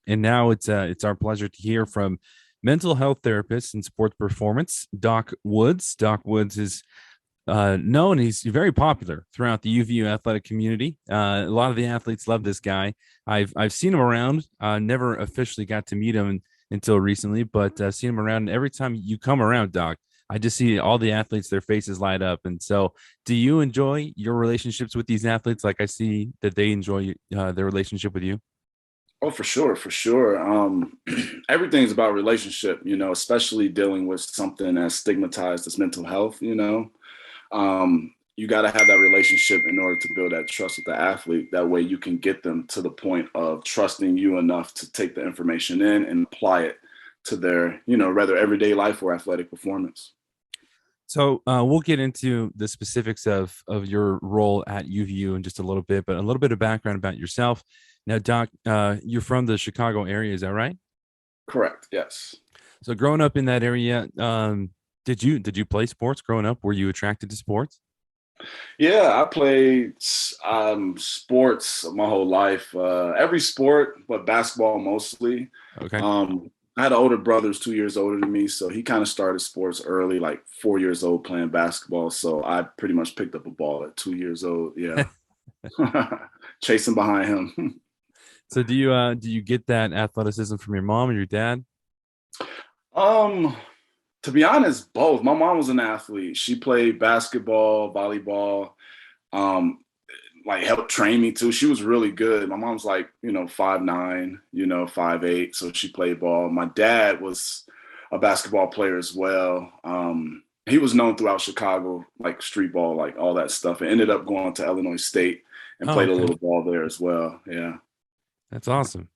And now it's our pleasure to hear from mental health therapist and sports performance, Doc Woods. Doc Woods is known. He's very popular throughout the UVU athletic community. A lot of the athletes love this guy. I've seen him around. Never officially got to meet him until recently, but seen him around. And every time you come around, Doc, I just see all the athletes, their faces light up. And so, do you enjoy your relationships with these athletes? Like I see that they enjoy their relationship with you. Oh, for sure, for sure. Everything's about relationship, especially dealing with something as stigmatized as mental health, you got to have that relationship in order to build that trust with the athlete. That way you can get them to the point of trusting you enough to take the information in and apply it to their, rather everyday life or athletic performance. So we'll get into the specifics of your role at UVU in just a little bit, but a little bit of background about yourself. Now, Doc, you're from the Chicago area, is that right? Correct. Yes. So growing up in that area, did you play sports growing up? Were you attracted to sports? Yeah, I played sports my whole life. Every sport, but basketball mostly. Okay. Um, I had an older brother who's 2 years older than me, so he kind of started sports early, like 4 years old, playing basketball. So I pretty much picked up a ball at 2 years old. Yeah, chasing behind him. So do you get that athleticism from your mom or your dad? um, to be honest, both. My mom was an athlete. She played basketball, volleyball. Um, like helped train me too. She was really good. My mom's like, 5'9", 5'8", so she played ball. My dad was a basketball player as well. He was known throughout Chicago, like street ball, like all that stuff, and ended up going to Illinois State and Oh, played a okay. little ball there as well. Yeah. That's awesome.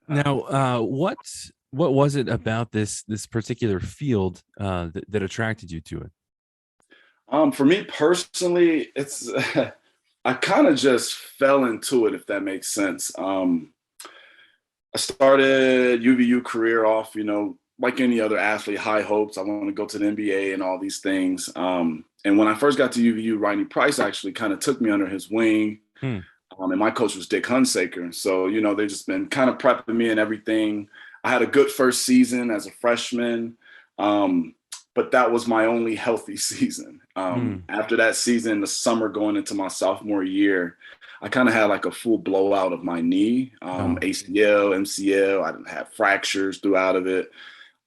Now, what was it about this particular field that attracted you to it? For me personally, it's I kind of just fell into it, if that makes sense. I started UVU career off, like any other athlete, high hopes. I want to go to the NBA and all these things. And when I first got to UVU, Rodney Price actually kind of took me under his wing. Hmm. And my coach was Dick Hunsaker. So, they just been kind of prepping me and everything. I had a good first season as a freshman. But that was my only healthy season. Hmm. After that season, the summer going into my sophomore year, I kind of had like a full blowout of my knee, Oh, ACL, MCL. I didn't have fractures throughout of it.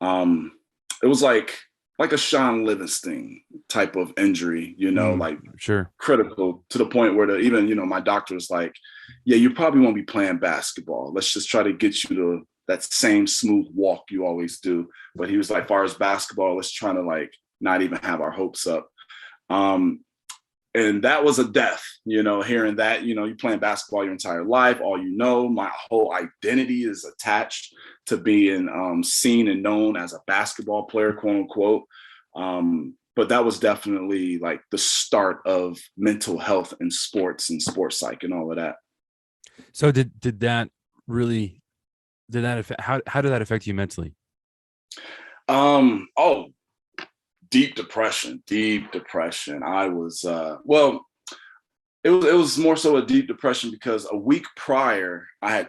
Um, it was like a Sean Livingston type of injury, hmm. like Sure. critical to the point where even my doctor was like, yeah, you probably won't be playing basketball. Let's just try to get you to that same smooth walk you always do. But he was like, far as basketball, let's try to like not even have our hopes up. um and that was a death, hearing that, you're playing basketball your entire life. All my whole identity is attached to being seen and known as a basketball player, quote unquote. But that was definitely like the start of mental health and sports and sports psych and all of that. So did that really did that affect how did that affect you mentally? Oh, deep depression, deep depression. I was well, it was more so a deep depression because a week prior I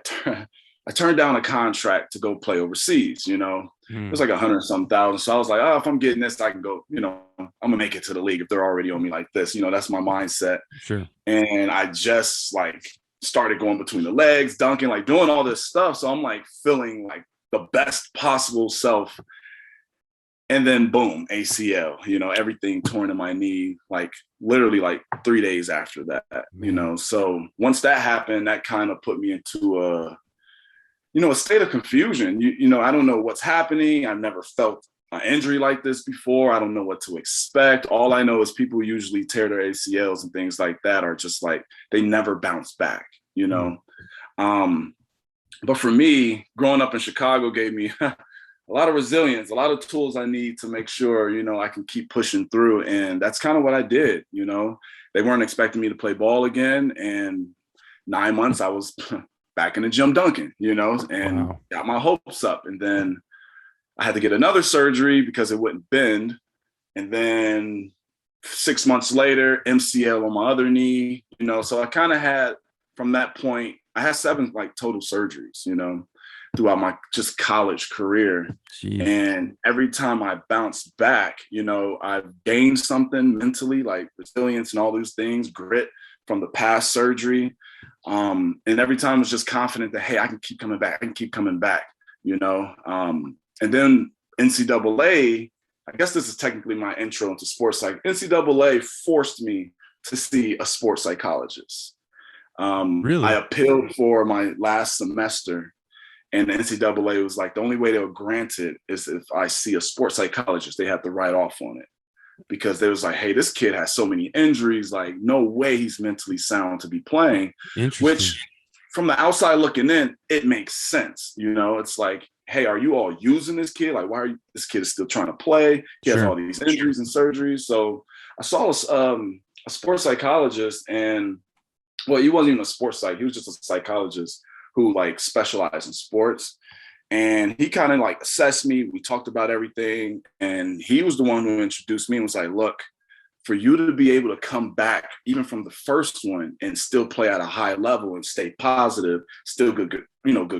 turned down a contract to go play overseas. It was Hmm. like 100 some thousand. So I was like, oh, if I'm getting this, I can go. I'm gonna make it to the league if they're already on me like this. That's my mindset. Sure. And I just like started going between the legs, dunking, like doing all this stuff. So I'm like feeling like the best possible self, and then boom, ACL, everything torn in my knee, like literally like 3 days after that. Man. So once that happened, that kind of put me into a state of confusion. I don't know what's happening. I've never felt an injury like this before. I don't know what to expect. All I know is people usually tear their ACLs and things like that are just like, they never bounce back, you Hmm. know? Um, but for me, growing up in Chicago gave me a lot of resilience, a lot of tools I need to make sure, I can keep pushing through. And that's kind of what I did. They weren't expecting me to play ball again. And 9 months I was back in the gym dunking, and Wow. got my hopes up. And then I had to get another surgery because it wouldn't bend. And then 6 months later, MCL on my other knee. So I kind of had, from that point, I had seven like total surgeries. throughout my just college career. Jeez. And every time I bounce back, I've gained something mentally, like resilience and all those things, grit from the past surgery. And every time I was just confident that, hey, I can keep coming back. I can keep coming back, And then NCAA, I guess this is technically my intro into sports psych. NCAA forced me to see a sports psychologist. Really? I appealed for my last semester, and the NCAA was like, the only way they'll grant it is if I see a sports psychologist. They have to write off on it because they was like, hey, this kid has so many injuries, like no way he's mentally sound to be playing. Interesting. Which from the outside looking in, it makes sense. It's like, hey, are you all using this kid? Like, why are you, this kid is still trying to play? He has all these injuries and surgeries. So I saw a sports psychologist, and well, he wasn't even a sports psych. He was just a psychologist who like specialized in sports. And he kind of like assessed me. We talked about everything. And he was the one who introduced me and was like, look, for you to be able to come back even from the first one and still play at a high level and stay positive, still good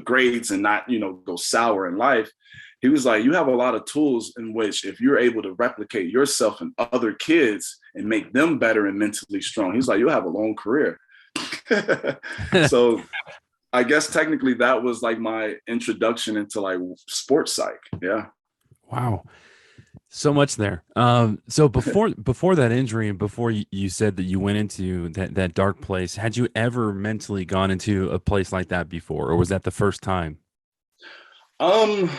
grades and not, go sour in life. He was like, you have a lot of tools in which if you're able to replicate yourself and other kids and make them better and mentally strong, he's like, you'll have a long career. So I guess technically that was like my introduction into like sports psych. Yeah. Wow. So much there. So before that injury and before you said that you went into that dark place, had you ever mentally gone into a place like that before, or was that the first time? It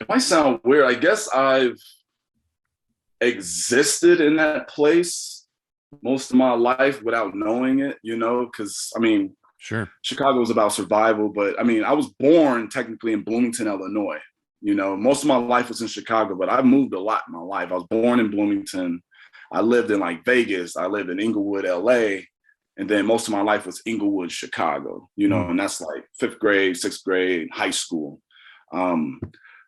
might sound weird. I guess I've existed in that place most of my life without knowing it, because Sure. Chicago was about survival, but I was born technically in Bloomington, Illinois. Most of my life was in Chicago, but I moved a lot in my life. I was born in Bloomington. I lived in like Vegas. I lived in Inglewood, LA. And then most of my life was Inglewood, Chicago, and that's like 5th grade, 6th grade, high school.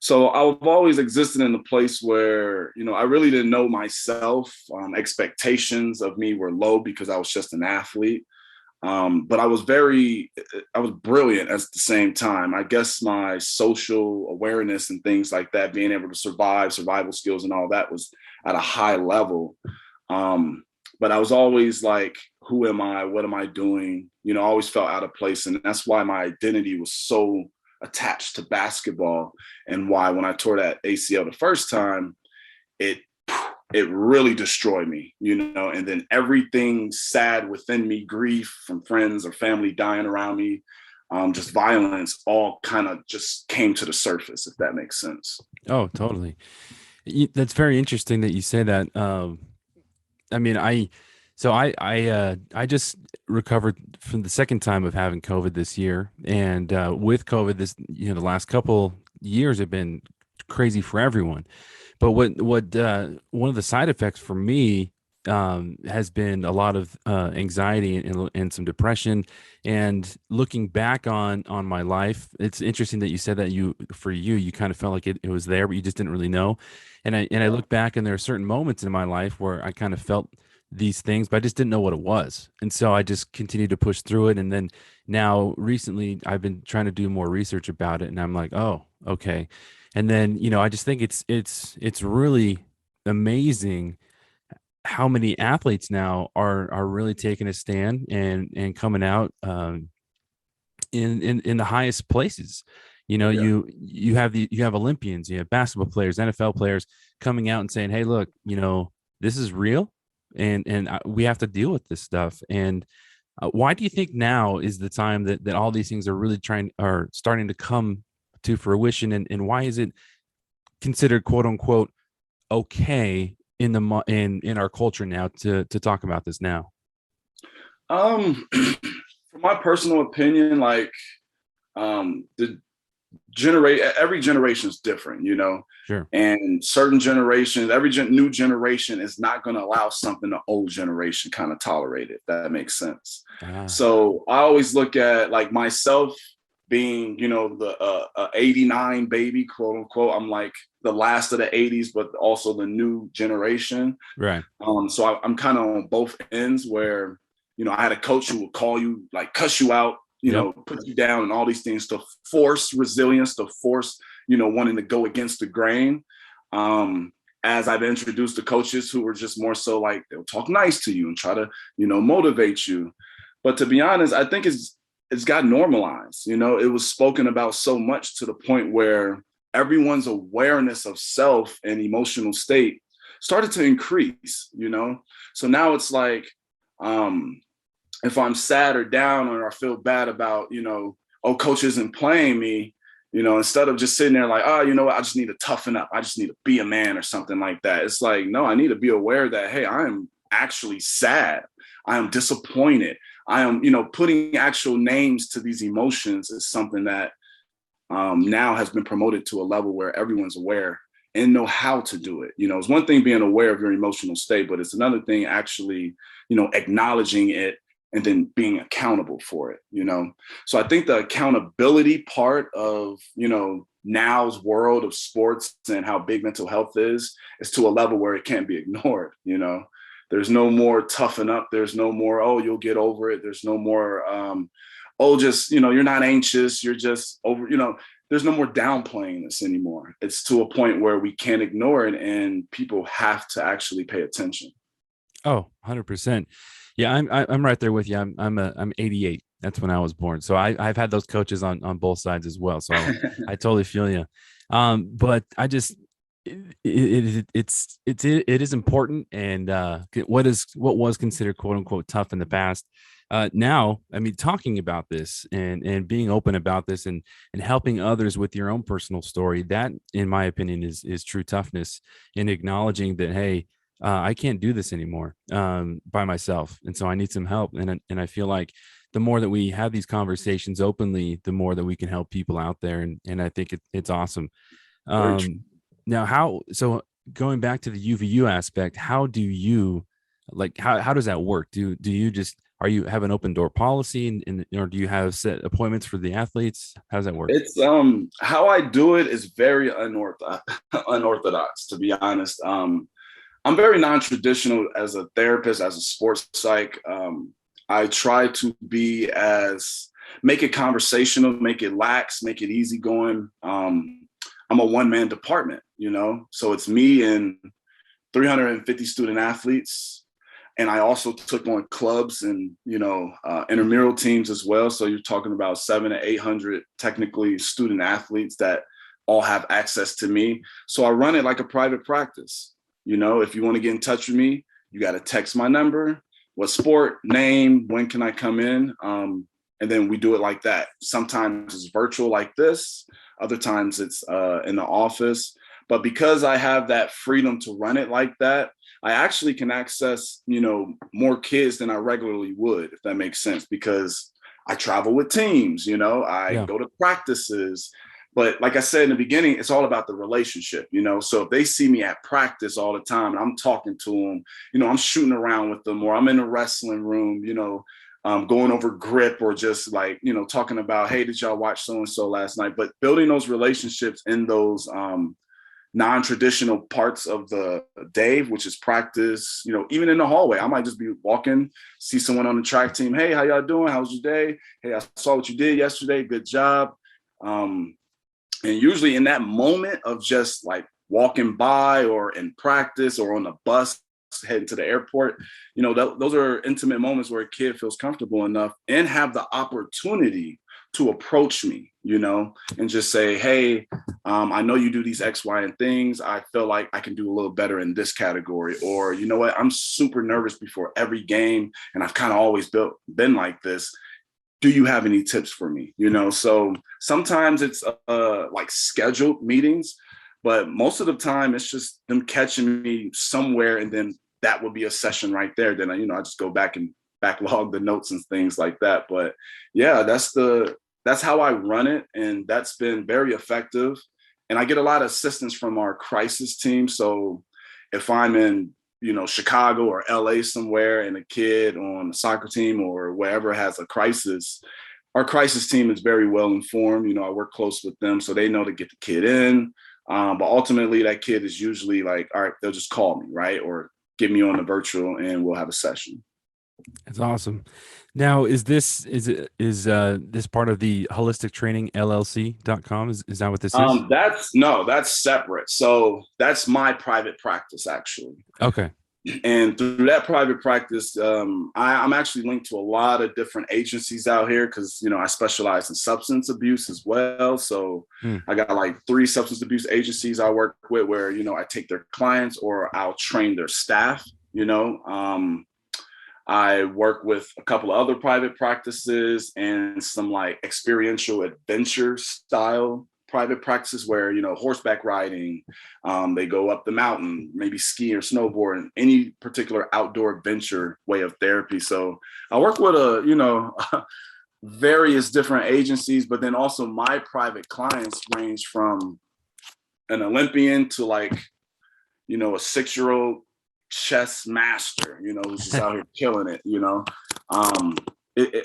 So I've always existed in a place where, I really didn't know myself. Expectations of me were low because I was just an athlete. But I was brilliant at the same time. I guess my social awareness and things like that, being able to survival skills and all that was at a high level. But I was always like, who am I? What am I doing? I always felt out of place. And that's why my identity was so attached to basketball, and why when I tore that ACL the first time, it really destroyed me, and then everything sad within me, grief from friends or family dying around me, just violence, all kind of just came to the surface, if that makes sense. Oh, totally. That's very interesting that you say that. I just recovered from the second time of having COVID this year, and with COVID, the last couple years have been crazy for everyone. But what one of the side effects for me has been a lot of anxiety and some depression. And looking back on my life, it's interesting that you said that you kind of felt like it was there, but you just didn't really know. And I look back, and there are certain moments in my life where I kind of felt these things, but I just didn't know what it was. And so I just continued to push through it. And then now recently I've been trying to do more research about it, and I'm like, oh, okay. And then, I just think it's really amazing how many athletes now are really taking a stand and coming out in the highest places. You have Olympians, you have basketball players, NFL players coming out and saying, hey, look, this is real, and we have to deal with this stuff. And why do you think now is the time that all these things are starting to come to fruition, and why is it considered quote unquote okay in our culture now to talk about this now? From my personal opinion, like every generation is different, Sure. And certain generations, every new generation is not going to allow something the old generation kind of tolerated, if that makes sense. So I always look at like myself being, the 89 baby, quote unquote. I'm like the last of the 80s, but also the new generation. Right. So I'm kind of on both ends where, I had a coach who would call you, like cuss you out Yep. put you down and all these things to force resilience, to force, wanting to go against the grain. As I've introduced the coaches who were just more so like, they'll talk nice to you and try to, motivate you. But to be honest, I think it's got normalized. It was spoken about so much to the point where everyone's awareness of self and emotional state started to increase, So now it's like, if I'm sad or down or I feel bad about, oh, coach isn't playing me, instead of just sitting there like, oh, you know what, I just need to toughen up. I just need to be a man or something like that. It's like, no, I need to be aware that, hey, I am actually sad. I am disappointed. I am, putting actual names to these emotions is something that now has been promoted to a level where everyone's aware and know how to do it. It's one thing being aware of your emotional state, but it's another thing actually, acknowledging it and then being accountable for it, So I think the accountability part of, now's world of sports and how big mental health is to a level where it can't be ignored, There's no more toughen up. There's no more, oh, you'll get over it. There's no more, oh, just, you're not anxious. You're just over, there's no more downplaying this anymore. It's to a point where we can't ignore it and people have to actually pay attention. Oh, 100%. Yeah, I'm right there with you. I'm 88. That's when I was born. So I've had those coaches on both sides as well. So I totally feel you. But I just it is important. And what was considered quote unquote tough in the past. Now, I mean, talking about this and being open about this and helping others with your own personal story, that, in my opinion, is true toughness, in acknowledging that, hey, I can't do this anymore by myself, and so I need some help. And I feel like the more that we have these conversations openly, the more that we can help people out there, and I think it's awesome. Now, so going back to the UVU aspect, how do you how does that work? Do you just have an open door policy, and or do you have set appointments for the athletes? How does that work? It's how I do it is very unorthodox, to be honest. I'm very non-traditional as a therapist, as a sports psych. I try to make it conversational, make it lax, make it easygoing. I'm a one-man department, so it's me and 350 student athletes. And I also took on clubs and, intramural teams as well. So you're talking about 700 to 800 technically student athletes that all have access to me. So I run it like a private practice. If you want to get in touch with me, you got to text my number, what sport, name, when can I come in? And then we do it like that. Sometimes it's virtual like this. Other times it's in the office. But because I have that freedom to run it like that, I actually can access, more kids than I regularly would, if that makes sense, because I travel with teams, I go to practices. But like I said in the beginning, it's all about the relationship, So if they see me at practice all the time and I'm talking to them, I'm shooting around with them, or I'm in the wrestling room, going over grip, or just like, talking about, hey, did y'all watch so-and-so last night? But building those relationships in those non-traditional parts of the day, which is practice, even in the hallway, I might just be walking, see someone on the track team. Hey, how y'all doing? How was your day? Hey, I saw what you did yesterday. Good job. And usually in that moment of just like walking by or in practice or on the bus heading to the airport, those are intimate moments where a kid feels comfortable enough and have the opportunity to approach me, and just say, hey, I know you do these X, Y, and things. I feel like I can do a little better in this category. Or, you know what, I'm super nervous before every game, and I've kind of always been like this. Do you have any tips for me? So sometimes it's like scheduled meetings, but most of the time it's just them catching me somewhere, and then that would be a session right there. Then I just go back and backlog the notes and things like that. But yeah, that's how I run it, and that's been very effective. And I get a lot of assistance from our crisis team. So if I'm in Chicago or LA somewhere, and a kid on the soccer team or wherever has a crisis, our crisis team is very well informed. I work close with them, so they know to get the kid in. But ultimately that kid is usually like, all right, they'll just call me, right? Or get me on the virtual and we'll have a session. That's awesome. Now, is this part of the holistic training LLC.com? Is that what this is? That's no, that's separate. So that's my private practice actually. Okay. And through that private practice, I'm actually linked to a lot of different agencies out here because I specialize in substance abuse as well. So Hmm. I got like 3 substance abuse agencies I work with where I take their clients or I'll train their staff. I work with a couple of other private practices and some like experiential adventure style private practices where horseback riding, they go up the mountain, maybe ski or snowboard, and any particular outdoor adventure way of therapy. So I work with various different agencies, but then also my private clients range from an Olympian to like a 6-year-old chess master, who's just out here killing it.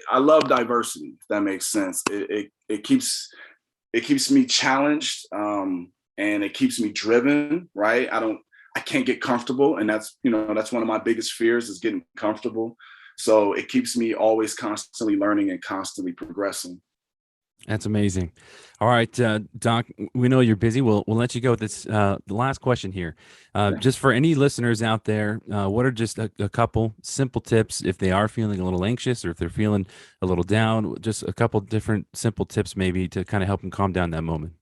I love diversity, if that makes sense. It keeps me challenged, and it keeps me driven, right? I can't get comfortable, and that's one of my biggest fears is getting comfortable. So it keeps me always constantly learning and constantly progressing. That's amazing. All right, Doc, we know you're busy. We'll let you go with this. The last question here, just for any listeners out there, what are just a couple simple tips if they are feeling a little anxious or if they're feeling a little down? Just a couple different simple tips maybe to kind of help them calm down that moment.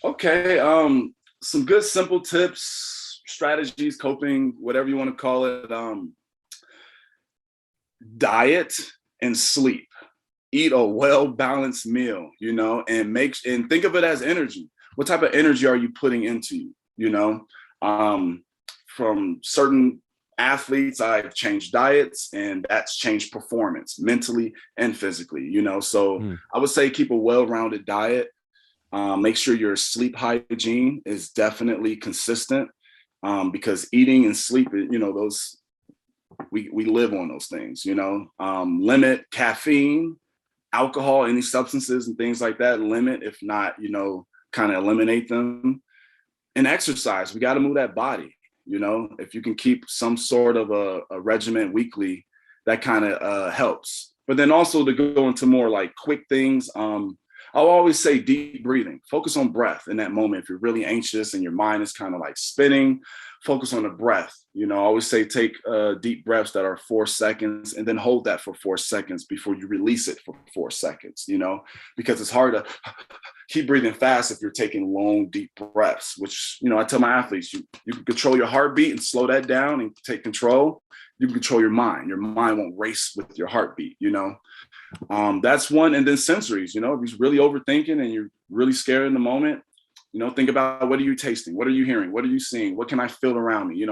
Okay, some good simple tips, strategies, coping, whatever you want to call it. Diet and sleep. Eat a well-balanced meal, and think of it as energy. What type of energy are you putting into from certain athletes, I've changed diets and that's changed performance mentally and physically, so Hmm. I would say keep a well-rounded diet. Make sure your sleep hygiene is definitely consistent, because eating and sleep, those we live on those things. Limit caffeine, alcohol, any substances and things like that. Limit, if not, kind of eliminate them. And exercise. We got to move that body. If you can keep some sort of a regimen weekly, that kind of helps. But then also to go into more like quick things, I'll always say deep breathing. Focus on breath in that moment. If you're really anxious and your mind is kind of like spinning, focus on the breath. I always say take deep breaths that are 4 seconds and then hold that for 4 seconds before you release it for 4 seconds, because it's hard to keep breathing fast if you're taking long, deep breaths, which, I tell my athletes, you can control your heartbeat and slow that down and take control. You can control your mind. Your mind won't race with your heartbeat, That's one. And then sensories, if you're really overthinking and you're really scared in the moment, think about what are you tasting? What are you hearing? What are you seeing? What can I feel around me?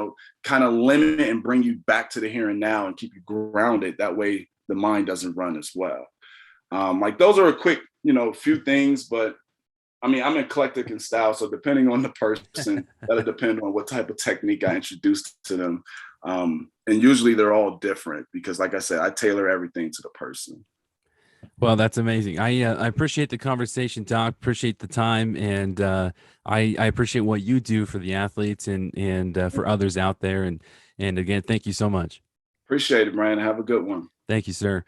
Kind of limit and bring you back to the here and now and keep you grounded. That way the mind doesn't run as well. Like those are a quick, few things, but I mean, I'm eclectic in style. So depending on the person, that'll depend on what type of technique I introduce to them. And usually they're all different because like I said, I tailor everything to the person. Well, that's amazing. I appreciate the conversation, Doc. Appreciate the time, and I appreciate what you do for the athletes and for others out there. And again, thank you so much. Appreciate it, Brian. Have a good one. Thank you, sir.